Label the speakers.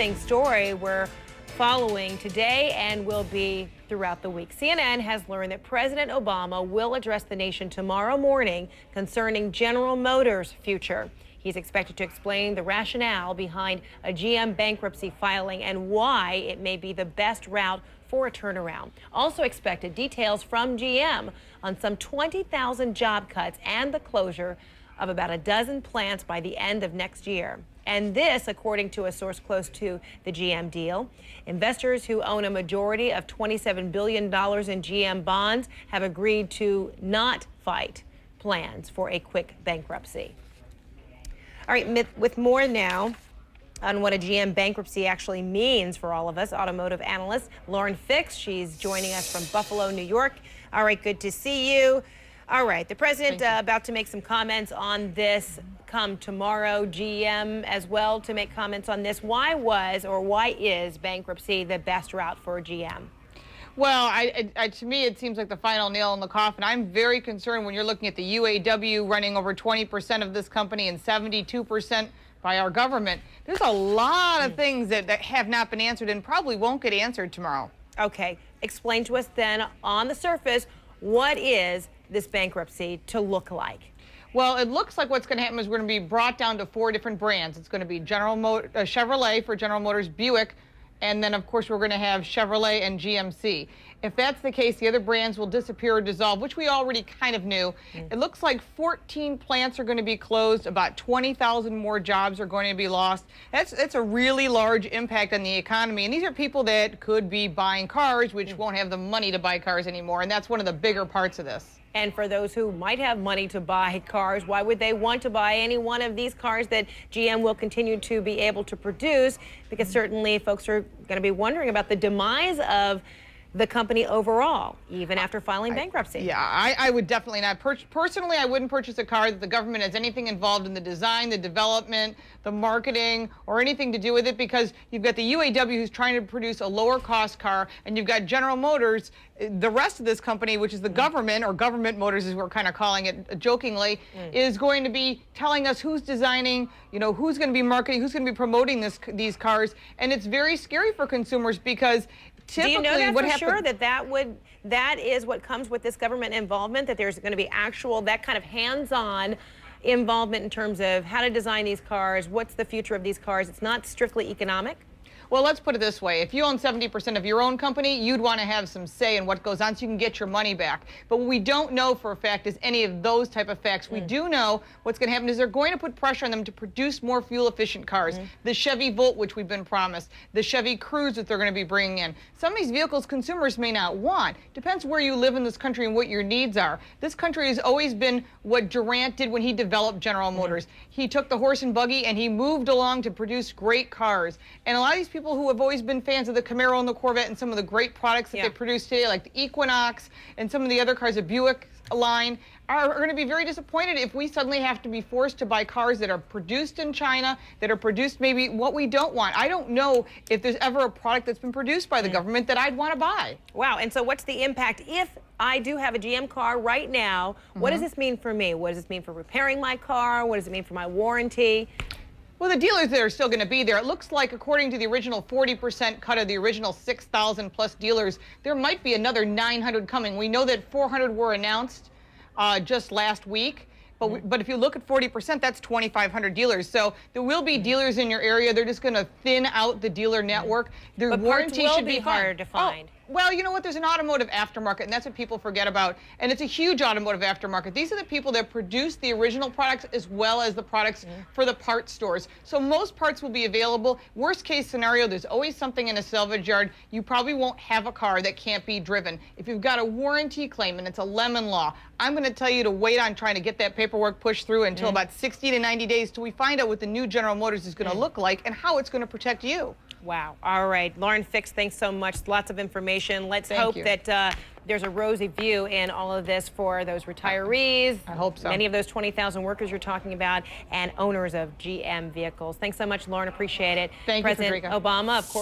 Speaker 1: disturbing story we're following today and will be throughout the week. CNN has learned that President Obama will address the nation tomorrow morning concerning General Motors' future. He's expected to explain the rationale behind a GM bankruptcy filing and why it may be the best route for a turnaround. Also expected details from GM on some 20,000 job cuts and the closure of about a dozen plants by the end of next year. And this, according to a source close to the GM deal. Investors who own a majority of $27 billion in GM bonds have agreed to not fight plans for a quick bankruptcy. All right, with more now on what a GM bankruptcy actually means for all of us, automotive analyst Lauren Fix. She's joining us from Buffalo, New York. All right, good to see you. All right, the president about to make some comments on this come tomorrow. GM as well to make comments on this. Why is bankruptcy the best route for GM?
Speaker 2: Well, to me, it seems like the final nail in the coffin. I'm very concerned when you're looking at the UAW running over 20% of this company and 72% by our government. There's a lot of things that have not been answered and probably won't get answered tomorrow.
Speaker 1: Okay, explain to us then on the surface, what is this bankruptcy to look like?
Speaker 2: Well, it looks like what's going to happen is we're going to be brought down to 4 different brands. It's going to be Chevrolet for General Motors, Buick, and then, of course, we're going to have Chevrolet and GMC. If that's the case, the other brands will disappear or dissolve, which we already kind of knew. It looks like 14 plants are going to be closed. About 20,000 more jobs are going to be lost. That's a really large impact on the economy. And these are people that could be buying cars, which won't have the money to buy cars anymore. And that's one of the bigger parts of this.
Speaker 1: And for those who might have money to buy cars, why would they want to buy any one of these cars that GM will continue to be able to produce? Because certainly folks are going to be wondering about the demise of the company overall, even after filing bankruptcy.
Speaker 2: Yeah, I would definitely not. Personally, I wouldn't purchase a car that the government has anything involved in the design, the development, the marketing, or anything to do with it, because you've got the UAW who's trying to produce a lower cost car, and you've got General Motors, the rest of this company, which is the government, or government motors as we're kind of calling it jokingly, is going to be telling us who's designing, you know, who's going to be marketing, who's going to be promoting these cars. And it's very scary for consumers because typically,
Speaker 1: do you know that for sure that is what comes with this government involvement, that there's going to be actual, that kind of hands-on involvement in terms of how to design these cars, what's the future of these cars? It's not strictly economic?
Speaker 2: Well, let's put it this way. If you own 70% of your own company, you'd want to have some say in what goes on so you can get your money back. But what we don't know for a fact is any of those type of facts. We do know what's going to happen is they're going to put pressure on them to produce more fuel-efficient cars. The Chevy Volt, which we've been promised, the Chevy Cruze that they're going to be bringing in. Some of these vehicles consumers may not want. Depends where you live in this country and what your needs are. This country has always been what Durant did when he developed General Motors. He took the horse and buggy and he moved along to produce great cars. And a lot of these people who have always been fans of the Camaro and the Corvette and some of the great products that they produce today, like the Equinox and some of the other cars, the Buick line, are going to be very disappointed if we suddenly have to be forced to buy cars that are produced in China, that are produced maybe what we don't want. I don't know if there's ever a product that's been produced by the government that I'd want to buy.
Speaker 1: Wow. And so what's the impact if I do have a GM car right now? What does this mean for me? What does this mean for repairing my car? What does it mean for my warranty?
Speaker 2: Well, the dealers that are still going to be there, it looks like according to the original 40% cut of the original 6,000 plus dealers, there might be another 900 coming. We know that 400 were announced just last week. But if you look at 40%, that's 2,500 dealers. So there will be dealers in your area. They're just going to thin out the dealer network. Their warranty should be
Speaker 1: hard to find.
Speaker 2: Well, you know what? There's an automotive aftermarket, and that's what people forget about. And it's a huge automotive aftermarket. These are the people that produce the original products as well as the products for the parts stores. So most parts will be available. Worst case scenario, there's always something in a salvage yard. You probably won't have a car that can't be driven. If you've got a warranty claim and it's a lemon law, I'm going to tell you to wait on trying to get that paperwork pushed through until about 60 to 90 days till we find out what the new General Motors is going to look like and how it's going to protect you.
Speaker 1: Wow. All right. Lauren Fix, thanks so much. Lots of information. Let's hope that there's a rosy view in all of this for those retirees.
Speaker 2: I hope so.
Speaker 1: Many of those 20,000 workers you're talking about and owners of GM vehicles. Thanks so much, Lauren. Appreciate it.
Speaker 2: Thank you,
Speaker 1: President Obama, of course.